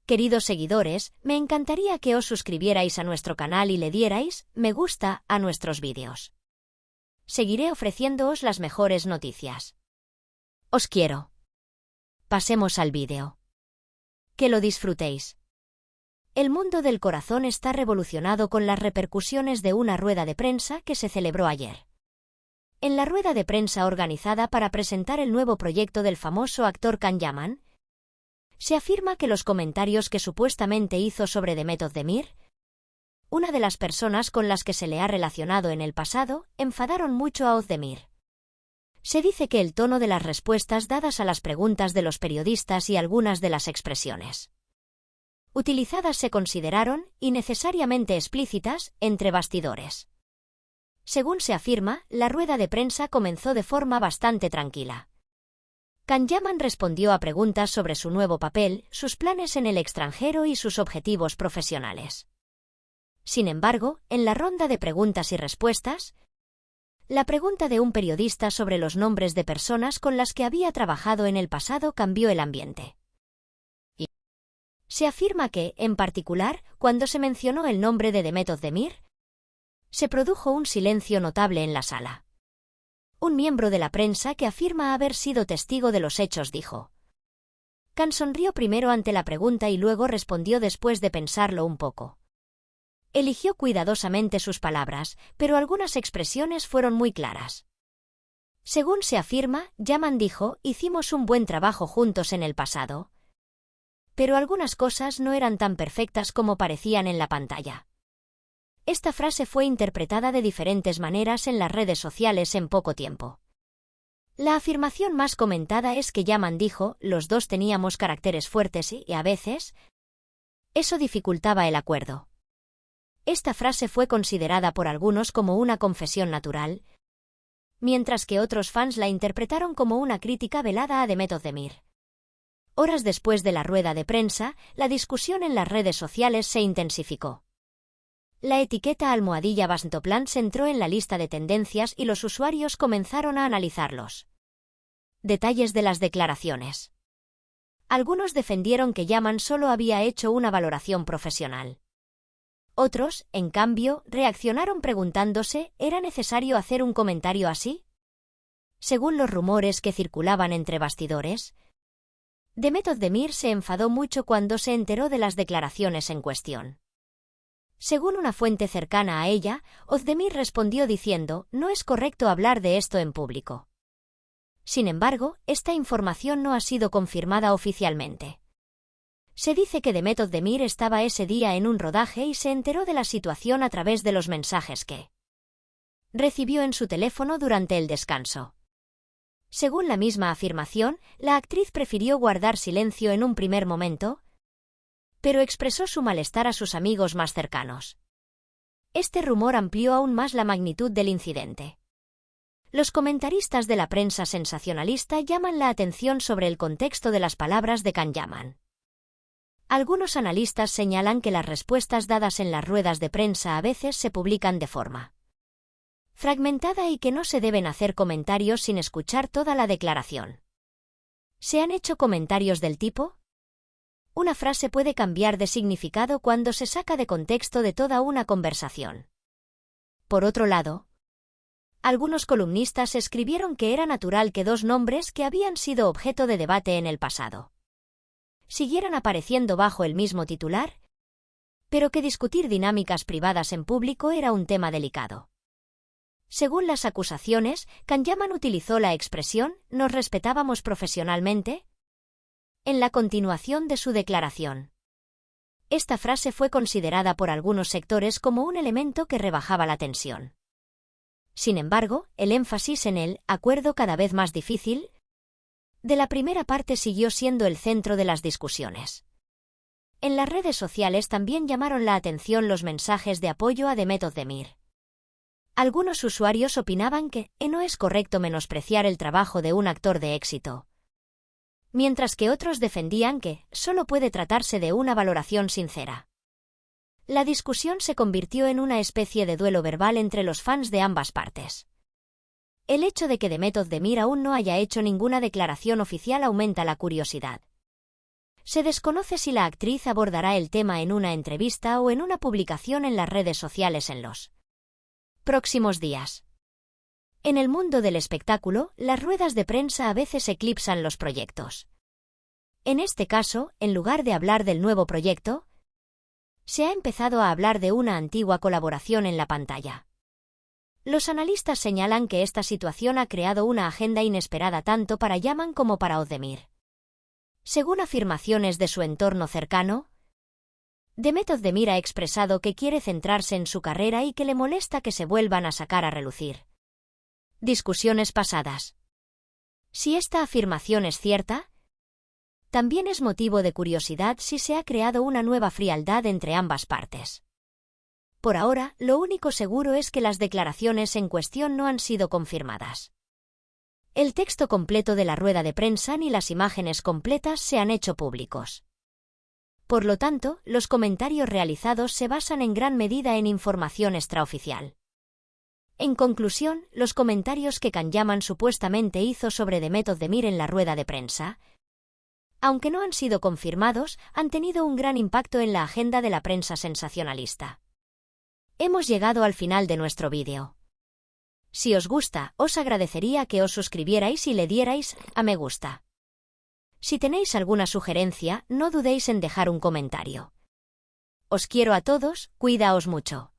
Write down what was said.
Queridos seguidores, me encantaría que os suscribierais a nuestro canal y le dierais me gusta a nuestros vídeos. Seguiré ofreciéndoos las mejores noticias. Os quiero. Pasemos al vídeo. Que lo disfrutéis. El mundo del corazón está revolucionado con las repercusiones de una rueda de prensa que se celebró ayer. En la rueda de prensa organizada para presentar el nuevo proyecto del famoso actor Can Yaman, se afirma que los comentarios que supuestamente hizo sobre Demet Özdemir, una de las personas con las que se le ha relacionado en el pasado, enfadaron mucho a Özdemir. Se dice que el tono de las respuestas dadas a las preguntas de los periodistas y algunas de las expresiones utilizadas se consideraron innecesariamente explícitas entre bastidores. Según se afirma, la rueda de prensa comenzó de forma bastante tranquila. Can Yaman respondió a preguntas sobre su nuevo papel, sus planes en el extranjero y sus objetivos profesionales. Sin embargo, en la ronda de preguntas y respuestas, la pregunta de un periodista sobre los nombres de personas con las que había trabajado en el pasado cambió el ambiente. Se afirma que, en particular, cuando se mencionó el nombre de Demet Özdemir, se produjo un silencio notable en la sala. Un miembro de la prensa que afirma haber sido testigo de los hechos dijo: Can sonrió primero ante la pregunta y luego respondió después de pensarlo un poco. Eligió cuidadosamente sus palabras, pero algunas expresiones fueron muy claras. Según se afirma, Yaman dijo: hicimos un buen trabajo juntos en el pasado, pero algunas cosas no eran tan perfectas como parecían en la pantalla. Esta frase fue interpretada de diferentes maneras en las redes sociales en poco tiempo. La afirmación más comentada es que Yaman dijo: los dos teníamos caracteres fuertes y, a veces, eso dificultaba el acuerdo. Esta frase fue considerada por algunos como una confesión natural, mientras que otros fans la interpretaron como una crítica velada a Demet Özdemir. Horas después de la rueda de prensa, la discusión en las redes sociales se intensificó. La etiqueta _Bastoplan se entró en la lista de tendencias y los usuarios comenzaron a analizarlos. Detalles de las declaraciones. Algunos defendieron que Yaman solo había hecho una valoración profesional. Otros, en cambio, reaccionaron preguntándose: ¿era necesario hacer un comentario así? Según los rumores que circulaban entre bastidores, Demet Özdemir se enfadó mucho cuando se enteró de las declaraciones en cuestión. Según una fuente cercana a ella, Özdemir respondió diciendo: no es correcto hablar de esto en público. Sin embargo, esta información no ha sido confirmada oficialmente. Se dice que Demet Özdemir estaba ese día en un rodaje y se enteró de la situación a través de los mensajes que recibió en su teléfono durante el descanso. Según la misma afirmación, la actriz prefirió guardar silencio en un primer momento, pero expresó su malestar a sus amigos más cercanos. Este rumor amplió aún más la magnitud del incidente. Los comentaristas de la prensa sensacionalista llaman la atención sobre el contexto de las palabras de Can Yaman. Algunos analistas señalan que las respuestas dadas en las ruedas de prensa a veces se publican de forma fragmentada y que no se deben hacer comentarios sin escuchar toda la declaración. ¿Se han hecho comentarios del tipo? Una frase puede cambiar de significado cuando se saca de contexto de toda una conversación. Por otro lado, algunos columnistas escribieron que era natural que dos nombres que habían sido objeto de debate en el pasado siguieran apareciendo bajo el mismo titular, pero que discutir dinámicas privadas en público era un tema delicado. Según las acusaciones, Can Yaman utilizó la expresión «nos respetábamos profesionalmente» en la continuación de su declaración. Esta frase fue considerada por algunos sectores como un elemento que rebajaba la tensión. Sin embargo, el énfasis en el acuerdo cada vez más difícil de la primera parte siguió siendo el centro de las discusiones. En las redes sociales también llamaron la atención los mensajes de apoyo a Demet Özdemir. Algunos usuarios opinaban que no es correcto menospreciar el trabajo de un actor de éxito, mientras que otros defendían que solo puede tratarse de una valoración sincera. La discusión se convirtió en una especie de duelo verbal entre los fans de ambas partes. El hecho de que Demet Özdemir aún no haya hecho ninguna declaración oficial aumenta la curiosidad. Se desconoce si la actriz abordará el tema en una entrevista o en una publicación en las redes sociales en los próximos días. En el mundo del espectáculo, las ruedas de prensa a veces eclipsan los proyectos. En este caso, en lugar de hablar del nuevo proyecto, se ha empezado a hablar de una antigua colaboración en la pantalla. Los analistas señalan que esta situación ha creado una agenda inesperada tanto para Yaman como para Ozdemir. Según afirmaciones de su entorno cercano, Demet Özdemir ha expresado que quiere centrarse en su carrera y que le molesta que se vuelvan a sacar a relucir discusiones pasadas. Si esta afirmación es cierta, también es motivo de curiosidad si se ha creado una nueva frialdad entre ambas partes. Por ahora, lo único seguro es que las declaraciones en cuestión no han sido confirmadas. El texto completo de la rueda de prensa ni las imágenes completas se han hecho públicos. Por lo tanto, los comentarios realizados se basan en gran medida en información extraoficial. En conclusión, los comentarios que Can Yaman supuestamente hizo sobre Demet Özdemir en la rueda de prensa, aunque no han sido confirmados, han tenido un gran impacto en la agenda de la prensa sensacionalista. Hemos llegado al final de nuestro vídeo. Si os gusta, os agradecería que os suscribierais y le dierais a me gusta. Si tenéis alguna sugerencia, no dudéis en dejar un comentario. Os quiero a todos, cuidaos mucho.